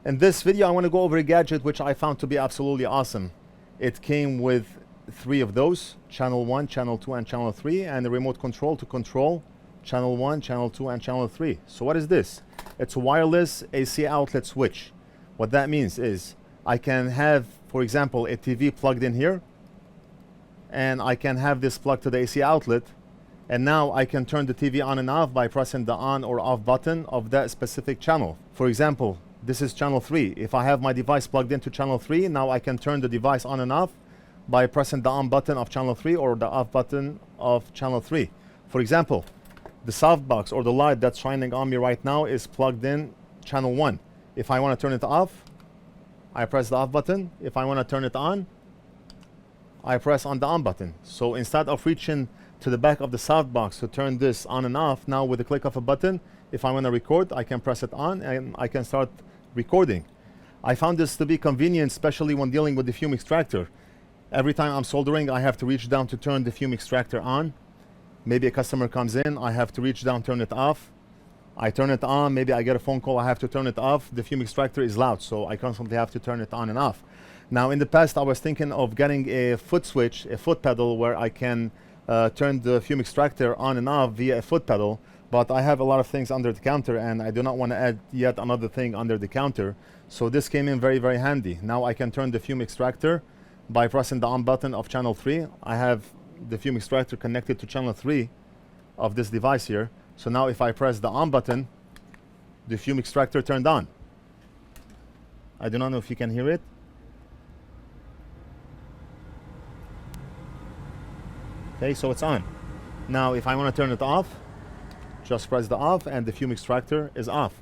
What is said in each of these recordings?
In this video, I want to go over a gadget which I found to be absolutely awesome. It came with 3 of those, channel 1, channel 2, and channel 3, and the remote control to control channel 1, channel 2, and channel 3. So what is this? It's a wireless AC outlet switch. What that means is I can have, for example, a TV plugged in here, and I can have this plugged to the AC outlet, and now I can turn the TV on and off by pressing the on or off button of that specific channel. For example, this is channel 3. If I have my device plugged into channel 3, now I can turn the device on and off by pressing the on button of channel 3 or the off button of channel 3. For example, the softbox or the light that's shining on me right now is plugged in channel 1. If I want to turn it off, I press the off button. If I want to turn it on, I press on the on button. So instead of reaching to the back of the softbox to turn this on and off, now with the click of a button, if I want to record, I can press it on and I can start recording. I found this to be convenient, especially when dealing with the fume extractor. Every time I'm soldering, I have to reach down to turn the fume extractor on. Maybe a customer comes in, I have to reach down, turn it off. I turn it on, maybe I get a phone call, I have to turn it off. The fume extractor is loud, so I constantly have to turn it on and off. Now, in the past, I was thinking of getting a foot switch, a foot pedal, where I can turn the fume extractor on and off via a foot pedal, but I have a lot of things under the counter and I do not want to add yet another thing under the counter. So this came in very, very handy. Now I can turn the fume extractor by pressing the on button of channel 3. I have the fume extractor connected to channel 3 of this device here. So now if I press the on button, the fume extractor turned on. I do not know if you can hear it. Okay, so it's on. Now if I want to turn it off, just press the off and the fume extractor is off.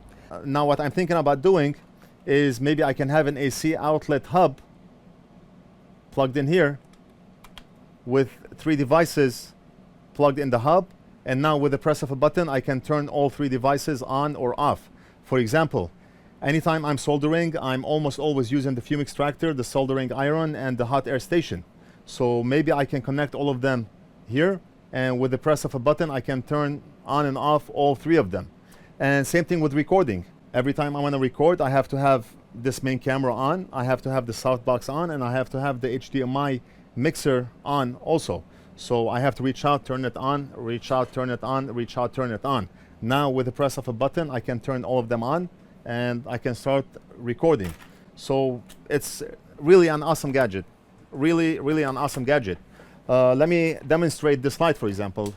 Now what I'm thinking about doing is maybe I can have an AC outlet hub plugged in here with 3 devices plugged in the hub, and now with the press of a button I can turn all 3 devices on or off. For example, anytime I'm soldering, I'm almost always using the fume extractor, the soldering iron, and the hot air station. So maybe I can connect all of them here, and with the press of a button I can turn on and off all 3 of them. And same thing with recording. Every time I want to record, I have to have this main camera on, I have to have the softbox on, and I have to have the HDMI mixer on also. So I have to reach out, turn it on, reach out, turn it on, reach out, turn it on. Now with the press of a button I can turn all of them on and I can start recording. So it's really an awesome gadget. Really, really an awesome gadget. Let me demonstrate this light, for example.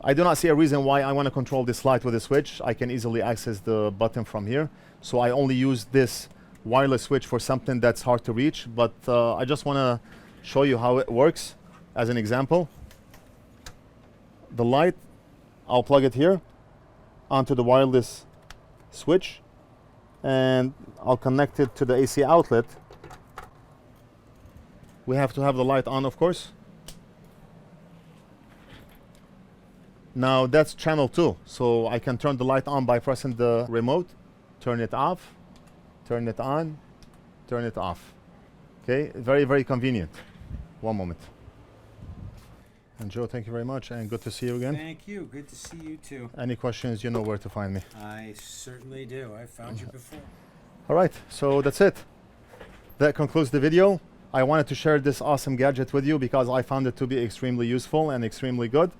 I do not see a reason why I want to control this light with a switch. I can easily access the button from here. So I only use this wireless switch for something that's hard to reach, but I just want to show you how it works as an example. The light, I'll plug it here onto the wireless switch and I'll connect it to the AC outlet. We have to have the light on, of course. Now that's channel 2, so I can turn the light on by pressing the remote, turn it off, turn it on, turn it off. Okay, very, very convenient. One moment. And Joe, thank you very much, and good to see you again. Thank you. Good to see you too. Any questions, you know where to find me. I certainly do. I found you before. All right, so that's it. That concludes the video. I wanted to share this awesome gadget with you because I found it to be extremely useful and extremely good.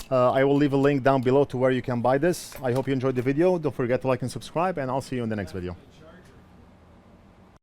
I will leave a link down below to where you can buy this. I hope you enjoyed the video. Don't forget to like and subscribe, and I'll see you in the next video.